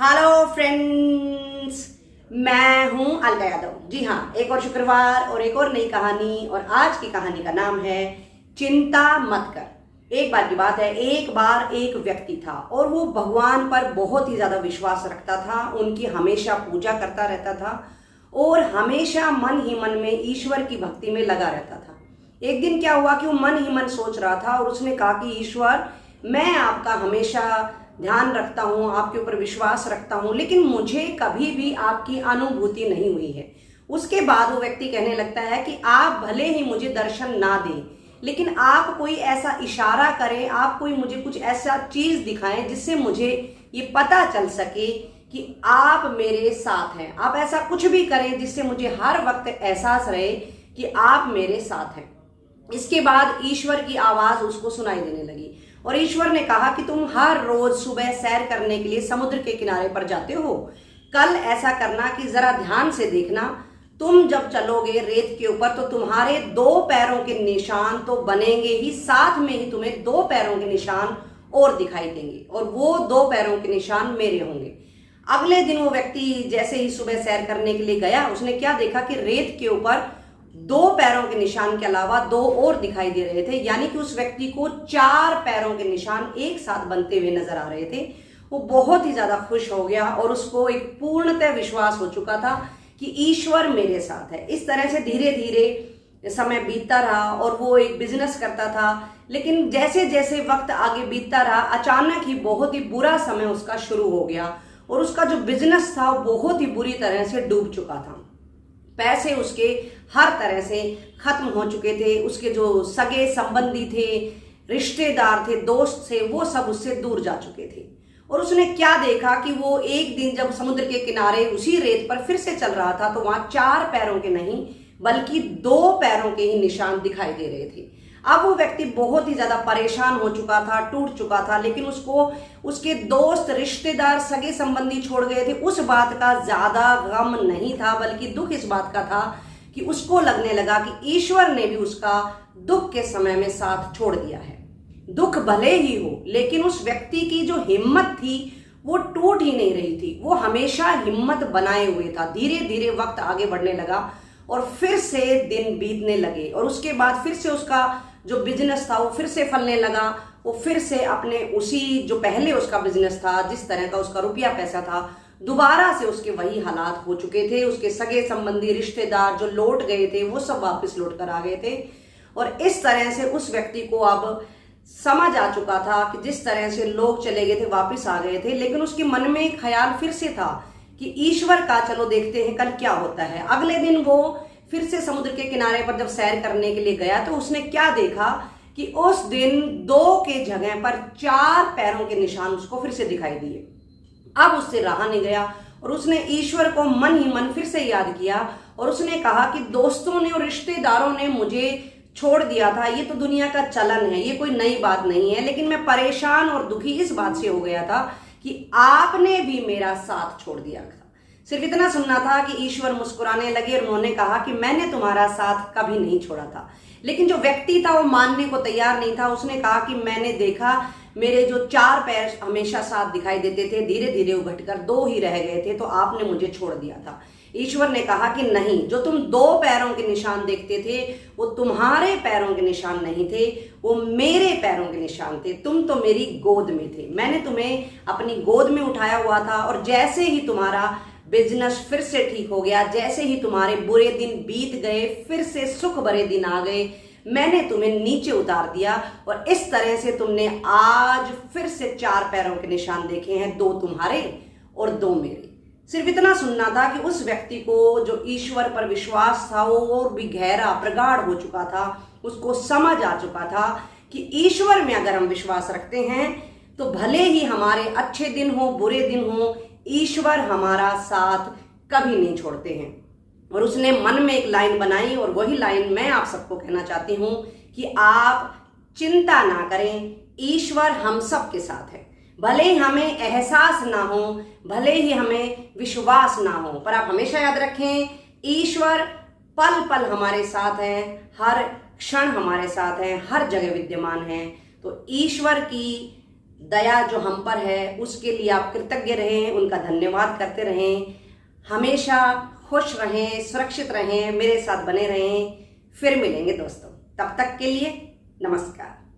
Hello friends, मैं हूं अलका यादव। जी हाँ, एक और शुक्रवार और एक और नई कहानी। और आज की कहानी का नाम है चिंता मत कर। एक बार की बात है, एक बार एक व्यक्ति था और वो भगवान पर बहुत ही ज्यादा विश्वास रखता था। उनकी हमेशा पूजा करता रहता था और हमेशा मन ही मन में ईश्वर की भक्ति में लगा रहता था। एक दिन क्या हुआ कि वो मन ही मन सोच रहा था और उसने कहा कि ईश्वर, मैं आपका हमेशा ध्यान रखता हूँ, आपके ऊपर विश्वास रखता हूँ, लेकिन मुझे कभी भी आपकी अनुभूति नहीं हुई है। उसके बाद वो व्यक्ति कहने लगता है कि आप भले ही मुझे दर्शन ना दें, लेकिन आप कोई ऐसा इशारा करें, आप कोई मुझे कुछ ऐसा चीज दिखाएं जिससे मुझे ये पता चल सके कि आप मेरे साथ हैं। आप ऐसा कुछ भी करें जिससे मुझे हर वक्त एहसास रहे कि आप मेरे साथ हैं। इसके बाद ईश्वर की आवाज उसको सुनाई देने लगी और ईश्वर ने कहा कि तुम हर रोज सुबह सैर करने के लिए समुद्र के किनारे पर जाते हो। कल ऐसा करना कि जरा ध्यान से देखना, तुम जब चलोगे रेत के ऊपर तो तुम्हारे 2 पैरों के निशान तो बनेंगे ही, साथ में ही तुम्हें 2 पैरों के निशान और दिखाई देंगे और वो 2 पैरों के निशान मेरे होंगे। अगले दिन वो व्यक्ति जैसे ही सुबह सैर करने के लिए गया, उसने क्या देखा कि रेत के ऊपर 2 पैरों के निशान के अलावा 2 और दिखाई दे रहे थे। यानी कि उस व्यक्ति को 4 पैरों के निशान एक साथ बनते हुए नजर आ रहे थे। वो बहुत ही ज्यादा खुश हो गया और उसको एक पूर्णतः विश्वास हो चुका था कि ईश्वर मेरे साथ है। इस तरह से धीरे धीरे समय बीतता रहा और वो एक बिजनेस करता था। लेकिन जैसे जैसे वक्त आगे बीतता रहा, अचानक ही बहुत ही बुरा समय उसका शुरू हो गया और उसका जो बिजनेस था वो बहुत ही बुरी तरह से डूब चुका था। पैसे उसके हर तरह से खत्म हो चुके थे। उसके जो सगे संबंधी थे, रिश्तेदार थे, दोस्त थे, वो सब उससे दूर जा चुके थे। और उसने क्या देखा कि वो एक दिन जब समुद्र के किनारे उसी रेत पर फिर से चल रहा था तो वहां 4 पैरों के नहीं बल्कि 2 पैरों के ही निशान दिखाई दे रहे थे। अब वो व्यक्ति बहुत ही ज्यादा परेशान हो चुका था, टूट चुका था, लेकिन उसको उसके दोस्त, रिश्तेदार, सगे संबंधी छोड़ गए थे। उस बात का ज्यादा गम नहीं था, बल्कि दुख इस बात का था कि उसको लगने लगा कि ईश्वर ने भी उसका दुख के समय में साथ छोड़ दिया है। दुख भले ही हो, लेकिन उस व्यक्ति की जो हिम्मत थी वो टूट ही नहीं रही थी। वो हमेशा हिम्मत बनाए हुए था। धीरे धीरे वक्त आगे बढ़ने लगा और फिर से दिन बीतने लगे और उसके बाद फिर से उसका जो बिजनेस था वो फिर से फलने लगा। वो फिर से अपने उसी जो पहले उसका बिजनेस था, जिस तरह का उसका रुपया पैसा था, दोबारा से उसके वही हालात हो चुके थे। उसके सगे संबंधी, रिश्तेदार जो लौट गए थे वो सब वापस लौट कर आ गए थे। और इस तरह से उस व्यक्ति को अब समझ आ चुका था कि जिस तरह से लोग चले गए थे वापस आ गए थे, लेकिन उसके मन में एक ख्याल फिर से था कि ईश्वर का चलो देखते हैं कल क्या होता है। अगले दिन वो फिर से समुद्र के किनारे पर जब सैर करने के लिए गया तो उसने क्या देखा कि उस दिन 2 के जगह पर 4 पैरों के निशान उसको फिर से दिखाई दिए। अब उससे रहा नहीं गया और उसने ईश्वर को मन ही मन फिर से याद किया और उसने कहा कि दोस्तों ने और रिश्तेदारों ने मुझे छोड़ दिया था, ये तो दुनिया का चलन है, ये कोई नई बात नहीं है, लेकिन मैं परेशान और दुखी इस बात से हो गया था कि आपने भी मेरा साथ छोड़ दिया था। सिर्फ इतना सुनना था कि ईश्वर मुस्कुराने लगे और उन्होंने कहा कि मैंने तुम्हारा साथ कभी नहीं छोड़ा था। लेकिन जो व्यक्ति था वो मानने को तैयार नहीं था। उसने कहा कि मैंने देखा मेरे जो 4 पैर हमेशा साथ दिखाई देते थे, धीरे धीरे वो घटकर 2 ही रह गए थे, तो आपने मुझे छोड़ दिया था। ईश्वर ने कहा कि नहीं, जो तुम 2 पैरों के निशान देखते थे वो तुम्हारे पैरों के निशान नहीं थे, वो मेरे पैरों के निशान थे। तुम तो मेरी गोद में थे, मैंने तुम्हें अपनी गोद में उठाया हुआ था और जैसे ही तुम्हारा बिजनेस फिर से ठीक हो गया, जैसे ही तुम्हारे बुरे दिन बीत गए, फिर से सुख भरे दिन आ गए, मैंने तुम्हें नीचे उतार दिया और इस तरह से तुमने आज फिर से 4 पैरों के निशान देखे हैं, 2 तुम्हारे और 2 मेरे। सिर्फ इतना सुनना था कि उस व्यक्ति को जो ईश्वर पर विश्वास था वो और भी गहरा, प्रगाढ़ हो चुका था। उसको समझ आ चुका था कि ईश्वर में अगर हम विश्वास रखते हैं तो भले ही हमारे अच्छे दिन हो, बुरे दिन हो, ईश्वर हमारा साथ कभी नहीं छोड़ते हैं। और उसने मन में एक लाइन बनाई और वही लाइन मैं आप सबको कहना चाहती हूं कि आप चिंता ना करें, ईश्वर हम सब के साथ है। भले ही हमें एहसास ना हो, भले ही हमें विश्वास ना हो, पर आप हमेशा याद रखें ईश्वर पल पल हमारे साथ है, हर क्षण हमारे साथ है, हर जगह विद्यमान है। तो ईश्वर की दया जो हम पर है उसके लिए आप कृतज्ञ रहें, उनका धन्यवाद करते रहें, हमेशा खुश रहें, सुरक्षित रहें, मेरे साथ बने रहें। फिर मिलेंगे दोस्तों, तब तक के लिए नमस्कार।